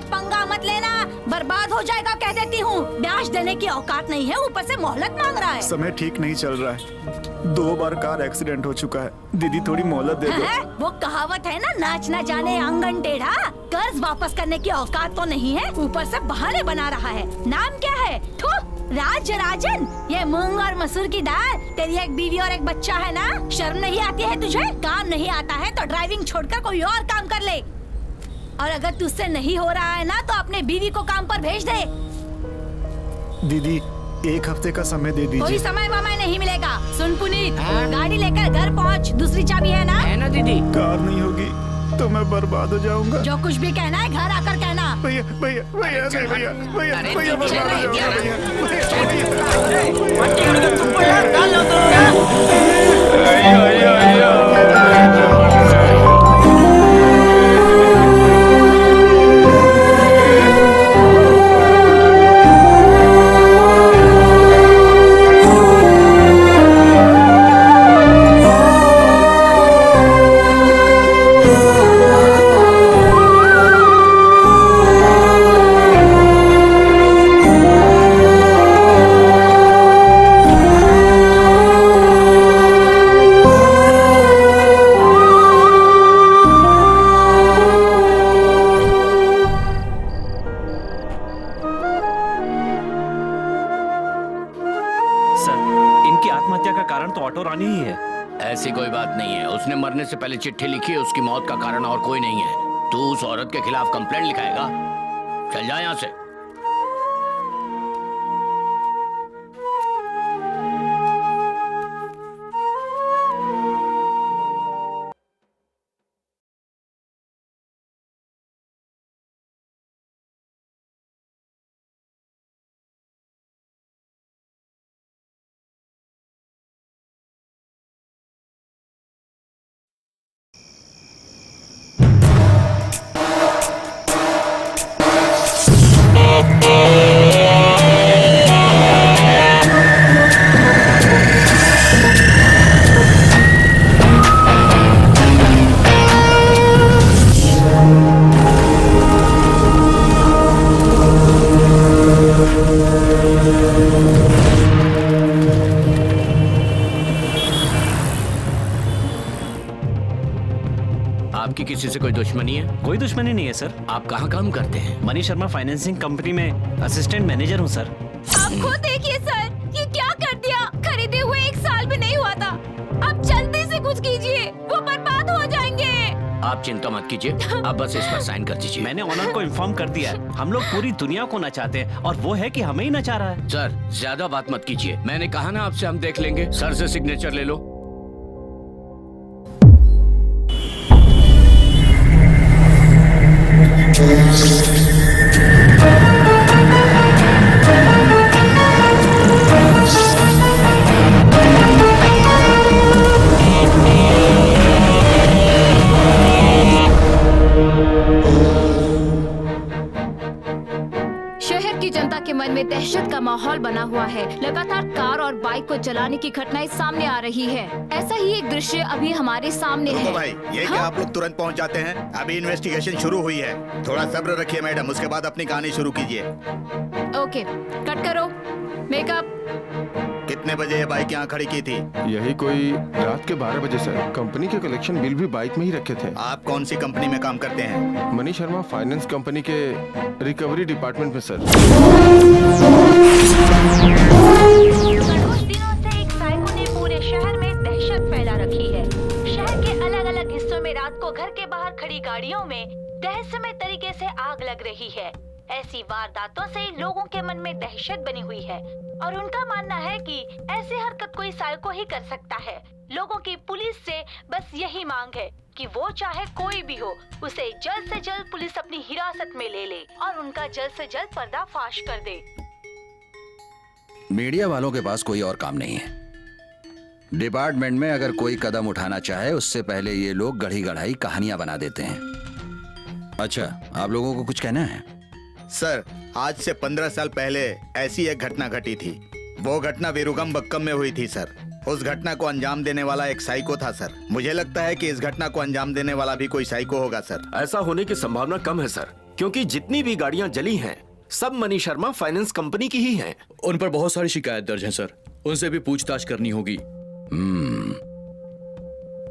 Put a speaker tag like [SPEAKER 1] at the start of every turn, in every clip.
[SPEAKER 1] पंगा मत लेना, बर्बाद हो जाएगा कह देती हूँ। ब्याज देने की औकात नहीं है, ऊपर से मोहलत मांग रहा है।
[SPEAKER 2] समय ठीक नहीं चल रहा है, 2 बार कार एक्सीडेंट हो चुका है। दीदी थोड़ी मोहलत दे दो।
[SPEAKER 1] वो कहावत है ना, नाच न जाने आंगन टेढ़ा। कर्ज वापस करने की औकात तो नहीं है, ऊपर से बहाने बना रहा है। नाम क्या है? राजन। ये मूंग और मसूर की दाल। तेरी एक बीवी और एक बच्चा है ना, शर्म नहीं आती है तुझे? काम नहीं आता है तो ड्राइविंग छोड़कर कोई और काम कर ले। और अगर तुझसे नहीं हो रहा है ना तो अपने बीवी को काम पर भेज दे।
[SPEAKER 2] दीदी 1 हफ्ते का समय दे दीजिए।
[SPEAKER 1] कोई समय वमय नहीं मिलेगा। सुन पुनीत, गाड़ी लेकर घर पहुँच। दूसरी चाबी है ना?
[SPEAKER 3] है ना दीदी।
[SPEAKER 2] कार नहीं होगी तो मैं बर्बाद हो जाऊंगा।
[SPEAKER 1] जो कुछ भी कहना है घर आकर कहना।
[SPEAKER 2] भैया बर्बाद हो
[SPEAKER 3] ऐसी कोई बात नहीं है। उसने मरने से पहले चिट्ठी लिखी है, उसकी मौत का कारण और कोई नहीं है। तू उस औरत के खिलाफ कंप्लेंट लिखाएगा? चल जा यहाँ से। आपकी किसी से कोई दुश्मनी है?
[SPEAKER 4] कोई दुश्मनी नहीं है सर।
[SPEAKER 3] आप कहाँ काम करते हैं?
[SPEAKER 4] मनी शर्मा फाइनेंसिंग कंपनी में असिस्टेंट मैनेजर हूँ सर।
[SPEAKER 1] आप खुद देखिए सर, ये क्या कर दिया। खरीदे हुए 1 साल भी नहीं हुआ था। आप जल्दी से कुछ कीजिए, वो बर्बाद हो जाएंगे।
[SPEAKER 3] आप चिंता मत कीजिए, आप बस इस पर साइन कर दीजिए।
[SPEAKER 4] मैंने ओनर को इन्फॉर्म कर दिया है। हम लोग पूरी दुनिया को नचाते हैं और वो है कि हमें ही नचा रहा है।
[SPEAKER 3] सर ज्यादा बात मत कीजिए, मैंने कहा ना आपसे, हम देख लेंगे। सर से सिग्नेचर ले लो।
[SPEAKER 5] शहर की जनता के मन में दहशत का माहौल बना हुआ है। लगातार कार और बाइक को जलाने की घटनाएं सामने आ रही है। ऐसा ही एक दृश्य अभी हमारे सामने है।
[SPEAKER 6] भाई, ये क्या आप लोग तुरंत पहुंच जाते हैं? अभी इन्वेस्टिगेशन शुरू हुई है। थोड़ा सब्र रखिए मैडम, उसके बाद अपनी कहानी शुरू कीजिए।
[SPEAKER 5] ओके, कट करो। मेकअप।
[SPEAKER 6] कितने बजे ये बाइक यहाँ खड़ी की थी?
[SPEAKER 7] यही कोई रात के 12 बजे सर। कंपनी के कलेक्शन बिल भी बाइक में ही रखे थे।
[SPEAKER 6] आप कौन सी कंपनी में काम करते हैं?
[SPEAKER 7] मनी शर्मा फाइनेंस कंपनी के रिकवरी डिपार्टमेंट में सर।
[SPEAKER 1] कुछ दिनों से एक साइको ने पूरे शहर में दहशत फैला रखी है। शहर के अलग अलग हिस्सों में रात को घर के बाहर खड़ी गाड़ियों में रहस्यमय तरीके से आग लग रही है। ऐसी वारदातों से लोगों के मन में दहशत बनी हुई है और उनका मानना है कि ऐसी हरकत कोई साइको ही कर सकता है। लोगों की पुलिस से बस यही मांग है कि वो चाहे कोई भी हो, उसे जल्द से जल्द पुलिस अपनी हिरासत में ले ले और उनका जल्द से जल्द पर्दाफाश कर दे।
[SPEAKER 8] मीडिया वालों के पास कोई और काम नहीं है। डिपार्टमेंट में अगर कोई कदम उठाना चाहे उससे पहले ये लोग गढ़ी गढ़ाई कहानियां बना देते हैं। अच्छा, आप लोगों को कुछ कहना है?
[SPEAKER 6] सर, आज से 15 साल पहले ऐसी एक घटना घटी थी। वो घटना वीरुगम बक्कम में हुई थी सर। उस घटना को अंजाम देने वाला एक साइको था सर। मुझे लगता है कि इस घटना को अंजाम देने वाला भी कोई साइको होगा सर।
[SPEAKER 9] ऐसा होने की संभावना कम है सर, क्योंकि जितनी भी गाड़ियां जली हैं सब मनी शर्मा फाइनेंस कंपनी की ही हैं।
[SPEAKER 10] उन पर बहुत सारी शिकायत दर्ज हैं सर, उनसे भी पूछताछ करनी होगी।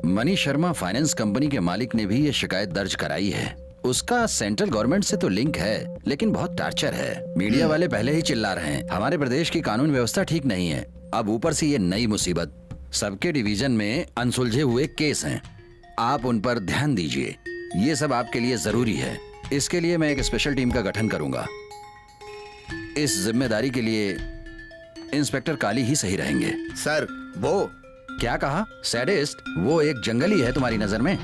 [SPEAKER 8] मनी शर्मा फाइनेंस कंपनी के मालिक ने भी ये शिकायत दर्ज कराई है। उसका सेंट्रल गवर्नमेंट से तो लिंक है, लेकिन बहुत टार्चर है। मीडिया वाले पहले ही चिल्ला रहे हैं हमारे प्रदेश की कानून व्यवस्था ठीक नहीं है, अब ऊपर से ये नई मुसीबत। सबके डिवीजन में अनसुलझे हुए केस हैं, आप उन पर ध्यान दीजिए, ये सब आपके लिए जरूरी है। इसके लिए मैं एक स्पेशल टीम का गठन करूंगा। इस जिम्मेदारी के लिए इंस्पेक्टर काली ही सही रहेंगे।
[SPEAKER 6] सर वो
[SPEAKER 8] क्या कहा? सैडिस्ट? वो एक जंगली है तुम्हारी नजर में?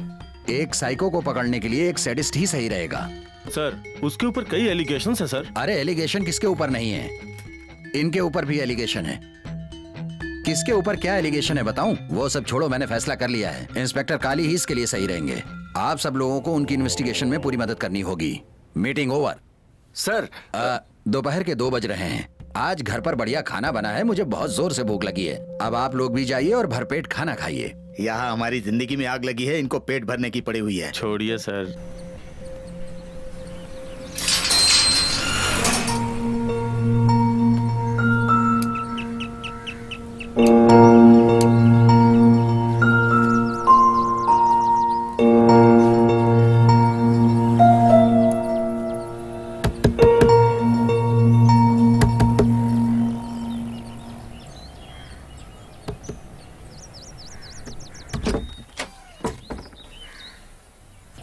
[SPEAKER 8] एक साइको को पकड़ने के लिए एक सैडिस्ट ही सही रहेगा।
[SPEAKER 10] सर उसके ऊपर कई एलिगेशन है सर।
[SPEAKER 8] अरे एलिगेशन किसके ऊपर नहीं है, इनके ऊपर भी एलिगेशन है। किसके ऊपर क्या एलिगेशन है बताऊं? वो सब छोड़ो, मैंने फैसला कर लिया है, इंस्पेक्टर काली ही इसके लिए सही रहेंगे। आप सब लोगों को उनकी इन्वेस्टिगेशन में पूरी मदद करनी होगी। Meeting over.
[SPEAKER 9] सर
[SPEAKER 8] दोपहर के 2 बज रहे हैं। आज घर पर बढ़िया खाना बना है, मुझे बहुत जोर से भूख लगी है। अब आप लोग भी जाइए और भरपेट खाना खाइए।
[SPEAKER 6] यहाँ हमारी जिंदगी में आग लगी है, इनको पेट भरने की पड़ी हुई है।
[SPEAKER 10] छोड़िए सर।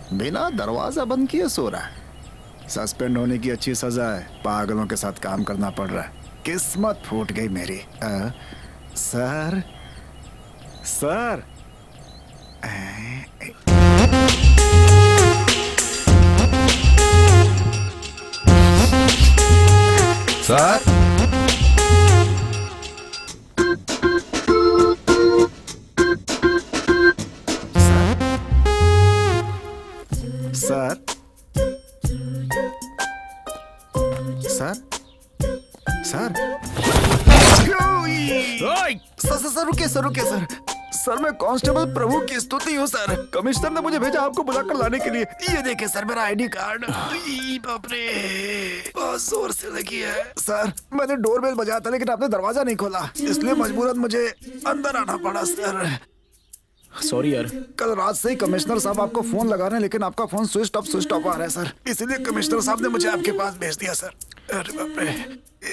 [SPEAKER 2] बिना दरवाजा बंद किए सो रहा है। सस्पेंड होने की अच्छी सजा है, पागलों के साथ काम करना पड़ रहा है। किस्मत फूट गई मेरी। Sir sir
[SPEAKER 8] sir
[SPEAKER 2] sir sir sir sir रुके सर रुके सर। सर मैं कांस्टेबल प्रभु की स्तुति हूँ सर। कमिश्नर ने मुझे भेजा आपको बुलाकर लाने के लिए। ये देखिए सर मेरा आईडी कार्ड। बाप रे बहुत जोर से लगी है। सर मैंने डोरबेल बजाया था लेकिन आपने दरवाजा नहीं खोला, इसलिए मजबूरन मुझे अंदर आना पड़ा सर।
[SPEAKER 10] सॉरी यार।
[SPEAKER 2] कल रात से ही कमिश्नर साहब आपको फोन लगा रहे हैं लेकिन आपका फोन स्विच ऑफ आ रहा है सर, इसीलिए कमिश्नर साहब ने मुझे आपके पास भेज दिया सर। अरे बाप रे,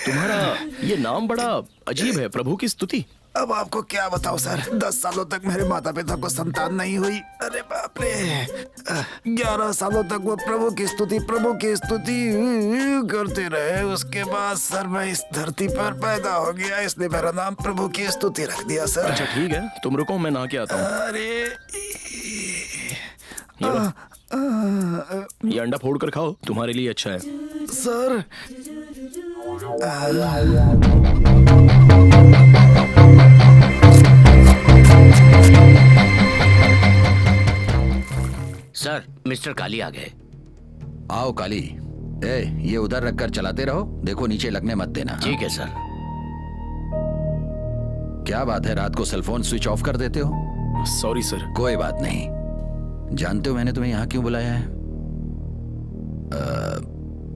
[SPEAKER 10] तुम्हारा ये नाम बड़ा अजीब है, प्रभु की स्तुति।
[SPEAKER 2] अब आपको क्या बताओ सर, 10 सालों तक मेरे माता पिता को संतान नहीं हुई। अरे बाप रे, 11 सालों तक वो प्रभु की स्तुति करते रहे। उसके बाद सर मैं इस धरती पर पैदा हो गया, इसलिए मेरा नाम प्रभु की स्तुति रख दिया सर।
[SPEAKER 10] अच्छा ठीक है, तुम रुको मैं नहा के आता हूँ।
[SPEAKER 2] अरे
[SPEAKER 10] ये अंडा फोड़ कर खाओ, तुम्हारे लिए अच्छा है।
[SPEAKER 2] सर
[SPEAKER 3] सर मिस्टर काली आ गए।
[SPEAKER 8] आओ काली। ये उधर रखकर चलाते रहो, देखो नीचे लगने मत देना।
[SPEAKER 3] ठीक है सर।
[SPEAKER 8] क्या बात है, रात को सेलफोन स्विच ऑफ कर देते हो?
[SPEAKER 10] Sorry sir.
[SPEAKER 8] कोई बात नहीं। जानते हो मैंने तुम्हें यहाँ क्यों बुलाया है?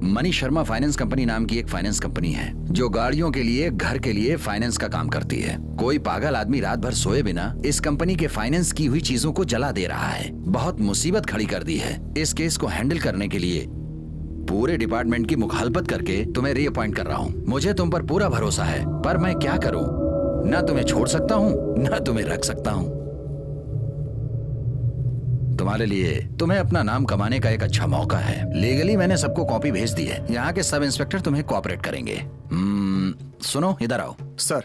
[SPEAKER 8] मनी शर्मा फाइनेंस कंपनी नाम की एक फाइनेंस कंपनी है जो गाड़ियों के लिए, घर के लिए फाइनेंस का काम करती है। कोई पागल आदमी रात भर सोए बिना इस कंपनी के फाइनेंस की हुई चीजों को जला दे रहा है। बहुत मुसीबत खड़ी कर दी है। इस केस को हैंडल करने के लिए पूरे डिपार्टमेंट की मुखालफत करके तुम्हें रीअपॉइंट कर रहा हूँ। मुझे तुम पर पूरा भरोसा है, पर मैं क्या करूँ, ना तुम्हें छोड़ सकता हूँ ना तुम्हें रख सकता हूँ। तुम्हारे लिए तुम्हें अपना नाम कमाने का एक अच्छा मौका है। लीगली मैंने सबको कॉपी भेज दी है। यहाँ के सब इंस्पेक्टर तुम्हें कोऑपरेट करेंगे। सुनो, इधर आओ।
[SPEAKER 2] सर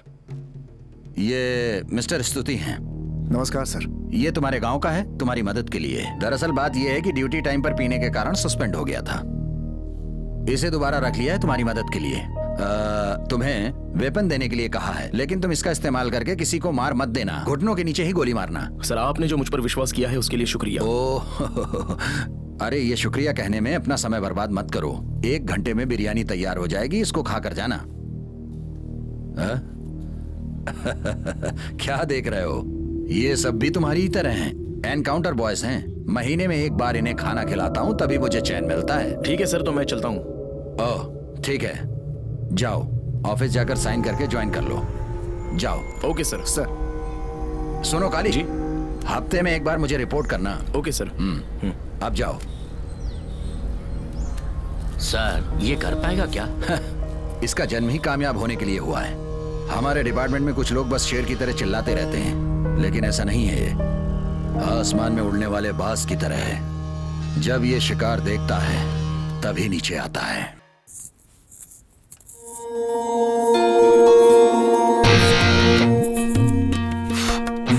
[SPEAKER 8] ये मिस्टर स्तुति हैं।
[SPEAKER 2] नमस्कार सर।
[SPEAKER 8] ये तुम्हारे गांव का है, तुम्हारी मदद के लिए। दरअसल बात यह है कि ड्यूटी टाइम पर पीने के कारण सस्पेंड हो गया था। इसे दोबारा रख लिया है तुम्हारी मदद के लिए। तुम्हें वेपन देने के लिए कहा है, लेकिन तुम इसका इस्तेमाल करके किसी को मार मत देना, घुटनों के नीचे ही गोली मारना।
[SPEAKER 10] सर आपने जो मुझ पर विश्वास किया है उसके लिए शुक्रिया।
[SPEAKER 8] ओह अरे ये शुक्रिया कहने में अपना समय बर्बाद मत करो। 1 घंटे में बिरयानी तैयार हो जाएगी, इसको खाकर जाना। क्या देख रहे हो, ये सब भी तुम्हारी ही तरह हैं, एनकाउंटर बॉयज हैं। महीने में एक बार इन्हें खाना खिलाता हूँ, तभी मुझे चैन मिलता है।
[SPEAKER 10] ठीक है सर, तो मैं चलता हूँ।
[SPEAKER 8] ओह ठीक है, जाओ ऑफिस जाकर साइन करके ज्वाइन कर लो। जाओ।
[SPEAKER 10] Okay sir.
[SPEAKER 2] सर
[SPEAKER 8] सुनो काली
[SPEAKER 10] जी।
[SPEAKER 8] हफ्ते में एक बार मुझे रिपोर्ट करना।
[SPEAKER 10] Okay sir.
[SPEAKER 8] अब जाओ।
[SPEAKER 3] सर ये कर पाएगा क्या?
[SPEAKER 8] इसका जन्म ही कामयाब होने के लिए हुआ है। हमारे डिपार्टमेंट में कुछ लोग बस शेर की तरह चिल्लाते रहते हैं, लेकिन ऐसा नहीं है। ये आसमान में उड़ने वाले बाज की तरह है। जब ये शिकार देखता है तभी नीचे आता है।